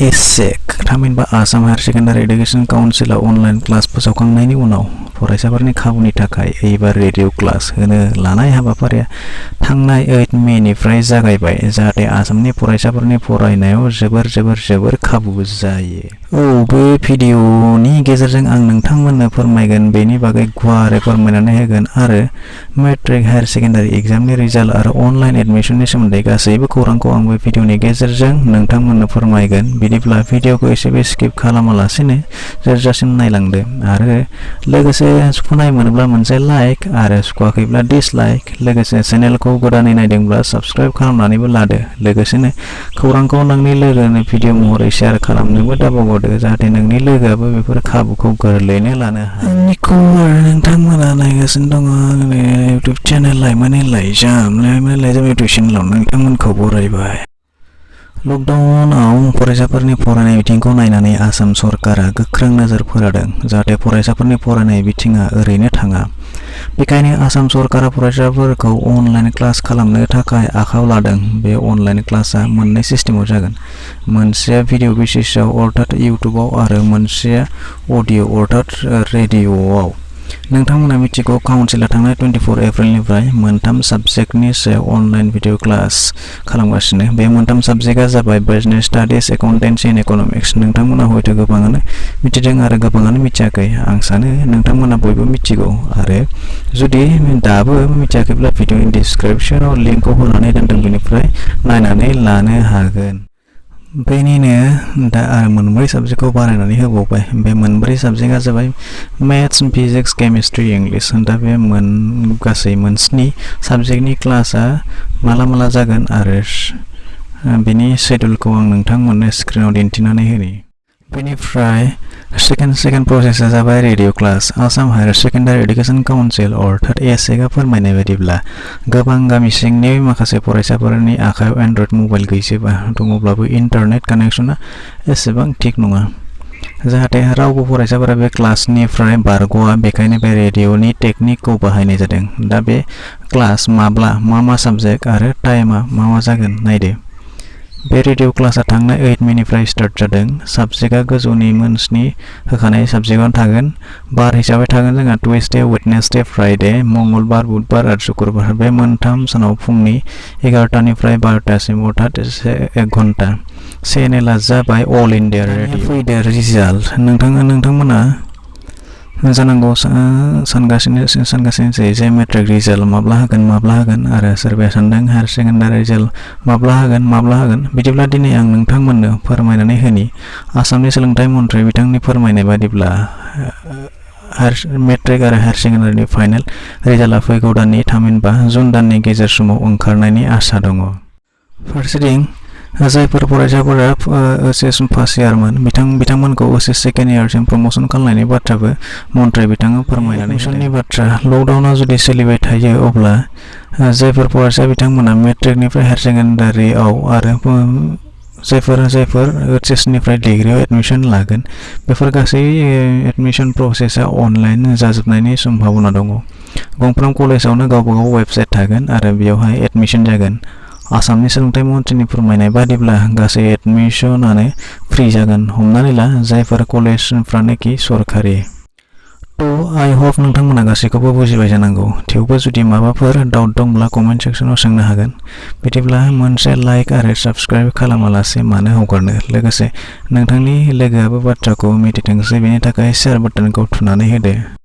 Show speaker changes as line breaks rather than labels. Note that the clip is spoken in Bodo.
एसेक थामहिनबा आसाम हायार सेकेन्डारि एडुकेसन काउन्सिलआ अनलाइन क्लास फोसावखांनायनि उनाव फरायसाफोरनि खाबुनि थाखाय एबार रेडिअ क्लास होनो लानाय हाबाफारिया थांनाय 8 मेनिफ्राय जागायबाय जाहाथे आसामनि फरायसाफोरनि फरायनायाव जोबोर खाबु जायो। बे भिडिअनि गेजेरजों आं नोंथांमोननो फोरमायगोन बेनि बागै गुवारै फोरमायनानै होगोन आरो मेट्रिक हायार सेकेन्डारि एग्जामनि रिजाल्ट आरो अनलाइन एडमिशननि सोमोन्दै गासैबो खौरांखौ आं बे भिडिअनि गेजेरजों नोंथांमोननो फोरमायगोन। बिदिब्ला भिडिअखौ एसेबो स्किप खालामालासिनो जोबजासिम नायलांदो आरो लोगोसे सुखुनाय मोनोब्ला मोनसे लाइक आरो सुखुवाखैब्ला डिसलाइक, लोगोसे चेनेलखौ गोदानै नायदोंब्ला साबस्क्राइब खालामनानैबो लादो। लोगोसेनो खौरांखौ नोंनि लोगोनो भिडिअ महरै शेयार खालामनोबो दाबावगारदो जाहाथे नोंनि लोगोआबो बेफोर खाबुखौ गोरलैयैनो लानो हायो। आंनिखौ आरो नोंथांमोना नायगासिनो दङ आंनि इउटुब चेनेल लाइमोन लाइजाम इउटुब चेनेलाव नोंथांमोनखौ बरायबाय। लकडाउनआव फरायसाफोरनि फरायनाय बिथिंखौ नायनानै आसाम सरकारा गोख्रों नोजोर फोरादों जाहाथे फरायसाफोरनि फरायनाय बिथिङा ओरैनो थाङा। बेखायनो आसाम सरकारा फरायसाफोरखौ अनलाइन क्लास खालामनो थाखाय आखायाव लादों। बे अनलाइन क्लासआ मोननै सिस्टेमाव जागोन। मोनसेया भिडिअ बेसिसआव अर्थात इउटुबाव आरो मोनसेया अडिअ अर्थात रेडिअआव। नोंथांमोना मिथिगौ काउन्सिलआ थांनाय 24 एप्रिलनिफ्राय मोनथाम साबजेक्टनि सायाव अनलाइन भिडिअ क्लास खालामगासिनो। बे मोनथाम साबजेक्टआ जाबाय business studies, accountancy and economics. नोंथांमोना हयथ' गोबाङानो मिथिदों आरो गोबाङानो मिथियाखै। आं सानो नोंथांमोना बयबो मिथिगौ आरो जुदि दाबो मिथियाखैब्ला भिडिअनि डिसक्रिपसनाव लिंकखौ होनानै दोनदों, बेनिफ्राय नायनानै लानो हागोन। बेनिनो दा आरो मोनब्रै साबजेक्टखौ बानायनानै होबावबाय। बे मोनब्रै साबजेक्टआ जाबाय मेथ्स, फिजिक्स, केमिस्ट्रि, इंलिश। दा बे गासै मोनस्नि साबजेक्टनि क्लासआ माला जागोन आरो बेनि शेड्युलखौ आं नोंथांमोननो स्क्रिनाव दिन्थिनानै होनि। बेनिफ्राय सेकेन्ड प्रसेसआ जाबाय radio class. Assam higher secondary education council अर्थात एसेकआ फोरमायनाय बायदिब्ला गोबां गामि सिंनि माखासे फरायसाफोरनि आखायाव एन्ड्रइड मबाइल गैजोबा, दङब्लाबो इन्टारनेट कानेक्सनआ एसेबां थिग नङा जाहाथे रावबो फरायसाफोरा बे क्लासनिफ्राय बारग'आ। बेखायनो बे रेडिअनि टेकनिकखौ बाहायनाय जादों। दा बे क्लास माब्ला, मा साबजेक्ट आरो टाइमा मा जागोन नायदो। बे रेडिअ क्लासआ थांनाय 8 मेनिफ्राय स्टार्ट जादों। साबजेक्टआ गोजौनि मोनस्नि होखानाय साबजेक्टआवनो थागोन। बार हिसाबै थागोन जोंहा टुइसडे, वेडनेसडे, फ्राइडे, मंगलबार, बुधबार आरो शुक्रबार। बे मोनथाम सानाव फुंनि 11टानिफ्राय 12टासिम अर्थात 1 घन्टा। चेनेलआ जाबाय अल इन्डिया रेडिअ। फैदो रिजाल्ट। नोंथांमोना जानांगौ सानगासिनो जे मेट्रिक रिजाल्ट माब्ला होगोन आरो सोरबाया सानदों हायार सेकेन्डारि रिजाल्ट माब्ला होगोन। बिदिब्ला दिनै आं नोंथांमोननो फोरमायनानै होनि। आसामनि सोलोंथाइ मन्थ्रि बिथांनि फोरमायनाय बादिब्ला मेट्रिक आरो हायार सेकेन्डारिनि फाइनेल रिजाल्टआ फैगौ दाननि थामहिनबा जुन दाननि गेजेर समाव ओंखारनायनि आसा दङ। फारसेथिं जायफोर फरायसाफोरा OCS फार्स्ट इयारमोन बिथांमोनखौ OCS सेकेन्ड इयारसिम प्रम'सन खालामनायनि बाथ्राबो मन्थ्रि बिथाङा फोरमायनानै होदों। बाथ्रा लकडाउनआ जुदि सोलिबाय थायो अब्ला जायफोर फरायसा बिथांमोना मेट्रिकनिफ्राय हायार सेकेन्डारिआव आरो जायफोर OCS निफ्राय डिग्रिआव एडमिसन लागोन बेफोर गासै एडमिसन प्रसेसआ अनलाइन जाजोबनायनि सम्भावना दङ। गंफ्रोम कलेजावनो गावबागाव वेबसाइट थागोन आरो बेयावहाय एडमिसन जागोन। आसामनि सोलोंथाइ मन्थ्रिनि फोरमायनाय बादिब्ला गासै एडमिसनानो फ्रि जागोन, हमनानै ला जायफोर कलेजफ्रानोखि सरखारि। आइ होप नोंथांमोना गासैखौबो बुजिबाय जानांगौ। थेवबो जुदि माबाफोर डाउट दंब्ला कमेन्ट सेक्सनाव सोंनो हागोन। बिदिब्ला मोनसे लाइक आरो साबस्क्राइब खालामालासे मानो हगारनो, लोगोसे नोंथांनि लोगोआबो बाथ्राखौ मिथिथोंसै बेनि थाखाय शेयार बाटोनखौ थुनानै होदो।